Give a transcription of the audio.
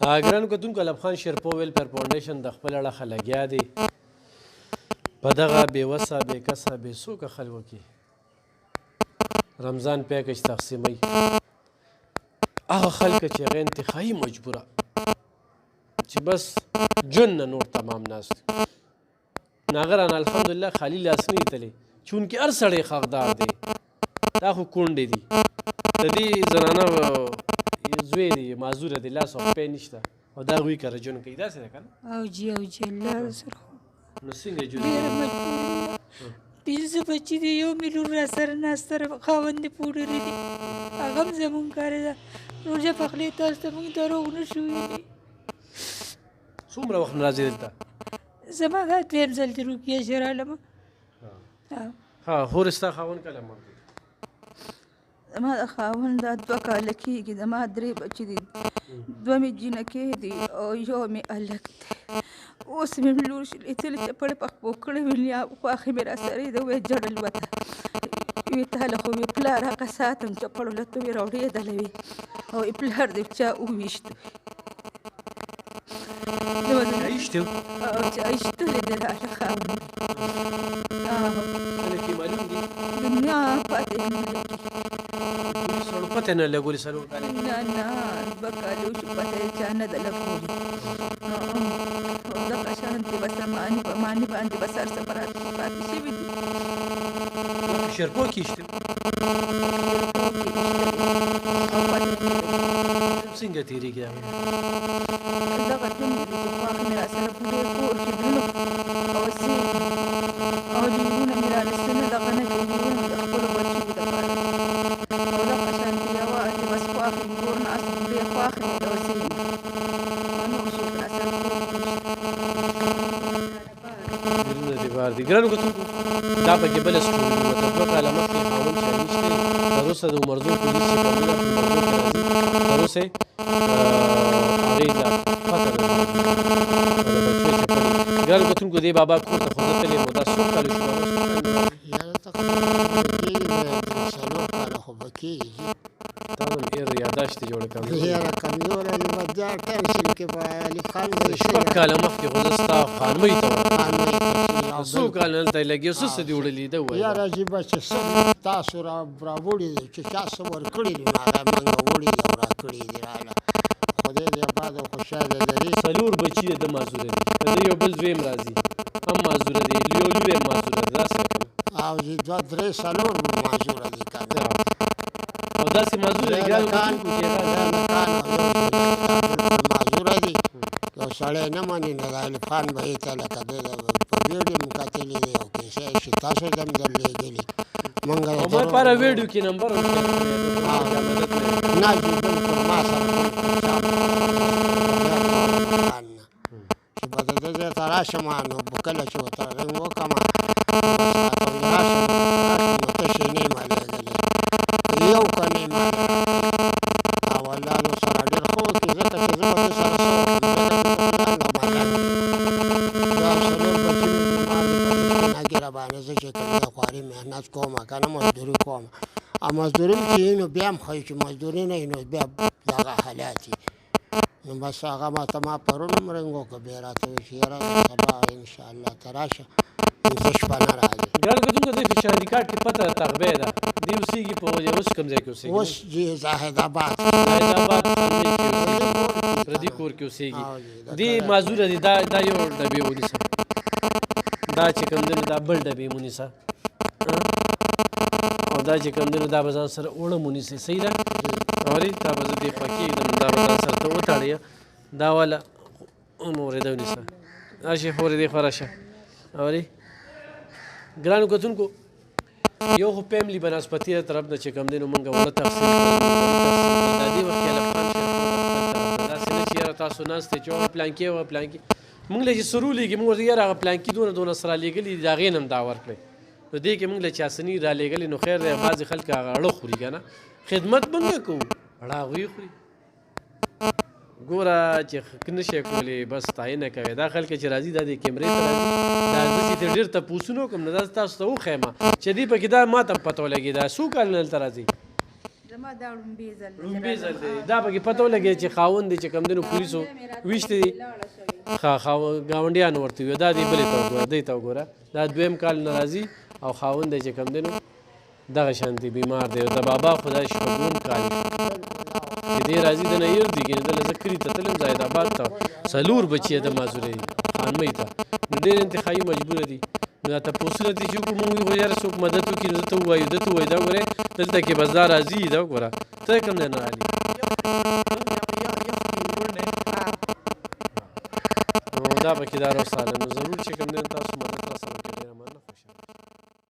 ګرانو کتونکو الب خان شیرپو ویلفیر فاونډیشن د خپل اړخه لګیا دی په دغه بېوسه بېکسه بېڅوکه خلکو کې رمضان پیکج تقسیموي هغه خلک چې هغه انتخایي مجبوره چې بس جون نه نور تمام ناست نو هغه رانه الحمدلله خالي لاس نه ایتلی چونکې هر سړی حقدار دی دا خو کونډې دي د دې زنانه زوی دی معذوره دی لاس او پی نشته او دا هغوی کره ژوند کوي داسې ده که نه او جي الله رسول نو څنګه ژوند ډېره مجبوري پنځه بچي دي یو مې لور را سره ناسته خاوند یې پوډرې دي هغه هم زمونږ کاره ده روژه پخلی تاسو ته مونږ ته روغ نه شو ویلي څومره وخت نه راځې دلته زما دا دویم ځل د روپیه چې رالم ها هورې ستا خاوند کله مړ دی زما د خاوند دا 2 کاله کېږي زما 3 بچي دي 2 مې جینکې دي او یو مې هلک دی اوس مې لور لیدلې چپړې پخپو کړې وې خواښې مې را سره ده ویې جړل وته ویې تاله خو ویې پلار هغه ساتم چپړو لته ویې راوړېدله وي او ویې پلار دې چا وویشته عیشته او چې ایشتلې ده راله خاوند خلک یې معلوم دي نه پاتې نه لګي پولیس واړو پته نه لګولې 4 کالې نه 2 کاله وشو پته یې چا نه ده لګولې دغه شانتې بس ماني په ماني باندې بس هر څه پاتې شوي دي په شیرپو کې ایشته څنګه تېرېږي دغه دومره دي چې خواښې مې راسره په ډېر کور کې دنو او او لیرونه مې رانیستونه دغه نه کوي لیرونه د خپلو بچو دپاره او دغه شانتې یوه چې بس خواښې مې کور ناست په ډېر خواښې مې دوسې نور څوک راسره کور کې بیرونه دې بار دي ګرانو کتونکو دا پکې بله سټوري وه تر 2 کاله مخکې خاوند شهید شوی تر اوسه د عمرزو پولیس چې کمونه په عمرزو کې راځي تر اوسه هغې لا پته نه لري د بچو چپړې ګرانو کتونکو دې بابا کور ته خو زه تللی وم دا څو کاله شو بابا څو کاله خو به کېږي تا نو ډېر یاداشت دې جوړه کړم ډېره کمزوره دي بس دا ټینشن کې په الف خان به 6 کاله مخکې خو زه ستا خانمۍ ته څو کاله هلته یې لګېږي څه څه دې وړلي ده ووایه یاره عجیبه چې څه تاسو راوړي دي چې چا څه ورکړي دي نو هغه موږ وړي دي او راکړي دي راله خدای دې اباد او خوشحاله لري 4 بچي د معذوره دي که د یو بل دویم راځي هم معذوره دي یو لور یې معذوره ده داسې ده که نه او 2 3 4 معذوره دي که نه او داسې معذوره دي ګرانو کتونکو چې هغه معذوره دي یو سړی نه مني نو د الف خان به یې ته لکه د په ویډیو مې کتلي دی او کیسه یې چې تاسو ته هم درلېږلي مونږ او ما لپاره ویډیو کې نمبر نه جی بلکل ما سره چې به د ده ځای ته راشم نو کله چې ورته رنګ وکړم نو بس راته راشم نو تشې نه یې مالېږلې یو که نه یې مالېږلې او الله نو سره ډېر ښه وکړي ځکه چې زه به ده سره څه وکړم ځکه باندې زه چې کوم خواري محنت کوم که نه مزدوري کوم او مزدوري چې وي نو بیا هم ښایي چې مزدوري نه وي نو بیا دغه حالات وي نو بس هغه ماته ما پرون هم رنګ وکړه بیا راته وایي چې یاره سبا انشاءالله ته راشه څه شپه نه راځي ګرانو کتونکو دی په شهادي کارت کې پته تغبې ده دی اوسېږي په اوس کوم ځای کې اوسېږي اوس جي زاهد آباد حیدرآباد خانمۍ کې اوسېږي پردي کور کې اوسېږي دی معذوره دي دا یو ډبې ونیسه دا چې کوم دی نو دا بل ډبې ونیسه او دا چې کوم دی نو دا به ځان سره اوړه ونیسئ صحیح ده اورې دا به زه دې خوا کېږدم دا به ځان سره ته وتړې دا والا نورې ده ونیسه راشئ خورې دې خوا راشه اورې ګرانو کتونکو یو خو فیملي بنسبتي طرف نه چې کوم دی نو مونږ وړه تقسیم کړل دا دې وخت کې الف خان شیرپو داسې نه چې یاره تاسو ناست یې چې پلانکې وه پلانکې مونږ له چې سرو لېږي مونږ ورته یاره هغه پلانکي دونه سره لېږلي د هغې نه هم دا ورکړئ نو دې کې مونږ له چاسني را لېږلي نو خیر دی بعضې خلک هغه اړه خوري که نه خدمت به نه کوو اړه هغوی خوري ګوره چې نه شی کولی بس تایې نه کوې دا خلک چې راځي دا د کیمرې ته راځي دا زه چې ډېر تپوسونه وکړم نو دا تاسو ته وښیم چې دې پکې دا ما ته هم پته ولګي دا څو کال نه دلته راځي زما دا لومبي ځل دی. لومبي ځل دی. دا پکې پته ولګېده چې خاوند دی چې کوم دی نو پولیسو ویشتې دي. ګاونډیان ورته وي دا دی بلې ته وګوره دې ته وګوره دا دویم کال نه راځي او خاوند دی چې کوم دی نو دغه شانتي بیمار دی د بابا خدای شپږم کال چې دی راځي د نه ير دي کنه دله زه کلي ته تلم زاید آباد ته 4 بچي د مازورې خانمۍ ته نو ډېر انتخابي مجبوره دي نو دا تپوسونه دي چې کوم موږ یاره څوک مدد وکړي نو ته ووایو ده ته ووایي دا ګورې دلته کې بس دا راځي دا وګوره ته کوم ځای نه رالي نو دا پکې دا روساله نو